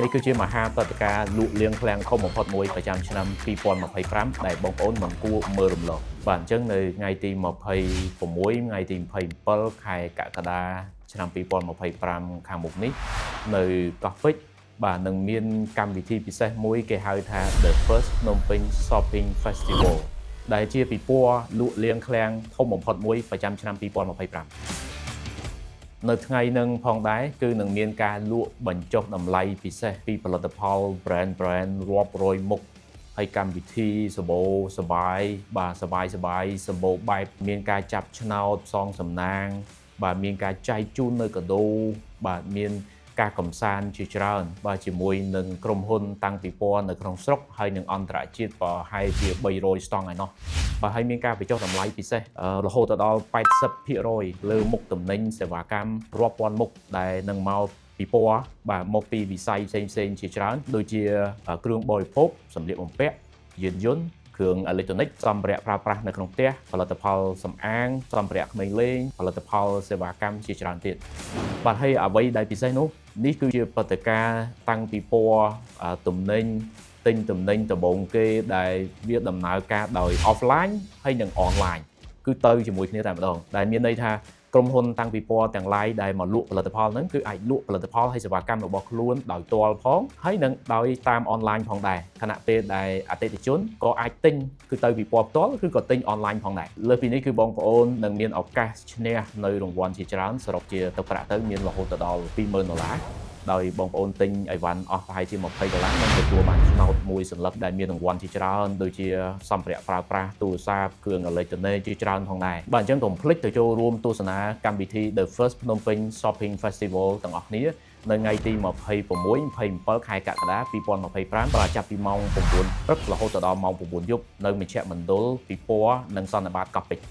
នេះគឺជាមហាព្រឹត្តិការណ៍លក់លៀងឃ្លាំងធំបំផុតមួយប្រចាំឆ្នាំ2025ដែលបងប្អូនមិនគួរមើលរំលងបាទអញ្ចឹងនៅថ្ងៃទី26ថ្ងៃទី27ខែកក្កដាឆ្នាំ2025ខាងមុខនេះនៅកោះពេជ្របាទនឹងមានកម្មវិធីពិសេសមួយគេហៅថា The First Phnom Penh Shopping Festival ដែលជាពិព័រណ៍លក់លៀងឃ្លាំងធំបំផុតមួយប្រចាំឆ្នាំ2025នៅថ្ងៃនឹងផងដែរគឺនឹងមានការលក់បញ្ចុះតម្លៃពិសេសពីផលិតផល brand រាប់រយមុខហើយកម្មវិធីសម្បូរសបាយបាទសបាយសម្បូរបែបមានការចាប់ឆ្នោតផ្សងសំណាងបាទមានការចែកជូននៅកាដូបាទមានការកំសាន្តជាច្រើនបាទជាមួយនឹងក្រុមហ៊ុនតាំងពីពណ៌នៅក្នុងស្រុកហើយនឹងអន្តរជាតិប្រហែលជា300ស្តង់ឯណោះបាទហើយមានការបញ្ចុះតម្លៃពិសេសរហូតដល់ 80% លើមុខទំនិញសេវាកម្មរាប់ពាន់មុខដែលនឹងមកពីពណ៌បាទមកពីវិស័យផ្សេងជាច្រើនដូចជាគ្រឿងបរិភោគសម្លៀកបំពាក់យានយន្តគ្រឿងអេឡិចត្រូនិកសម្ភារៈប្រើប្រាស់នៅក្នុងផ្ទះផលិតផលសម្អាងសម្ភារៈក្មេងលេងផលិតផលសេវាកម្មជាច្រើនទៀតបាទហើយអ្វីដែលពិសេសនោះនេះគឺជាព្រឹត្តិការណ៍តាំងពីពណ៌ទំនិញទិញទំនិញដំបូងគេដែលវាដំណើរការដោយ offline ហើយនិង online គឺទៅជាមួយគ្នាតែម្ដងដែលមានន័យថាក្រុមហ៊ុនតាំងពីពណ៌ទាំង lain ដែលមកលក់ផលិតផលហ្នឹងគឺអាចលក់ផលិតផលហើយសេវាកម្មរបស់ខ្លួនដោយផ្ទាល់ផងហើយនឹងដោយតាម online ផងដែរខណៈពេលដែលអតិថិជនក៏អាចទិញគឺទៅពីពណ៌ផ្ទាល់ឬក៏ទិញ online ផងដែរលើពីនេះគឺបងប្អូននឹងមានឱកាសឈ្នះនៅរង្វាន់ជាច្រើនសរុបជាទឹកប្រាក់ទៅមានរហូតដល់$20000ដោយបងប្អូនទិញអីវ៉ាន់អស់ប្រហែលជា$20នឹងទទួលបានឆ្នោតមួយសន្លឹកដែលមានរង្វាន់ជាច្រើនដូចជាសម្ភារៈប្រើប្រាស់ទូរស័ព្ទគ្រឿងអេឡិចត្រូនិកជាច្រើនផងដែរបាទអញ្ចឹងកុំភ្លេចទៅចូលរួមទស្សនាកម្មវិធី The First Phnom Penh Shopping Festival ទាំងអស់គ្នានៅថ្ងៃទី26-27ខែកក្កដា2025បាទចាប់ពីម៉ោង9ព្រឹករហូតដល់ម៉ោង9យប់នៅមជ្ឈមណ្ឌលពិព័រណ៍និងសន្និបាតកោះពេជ្រ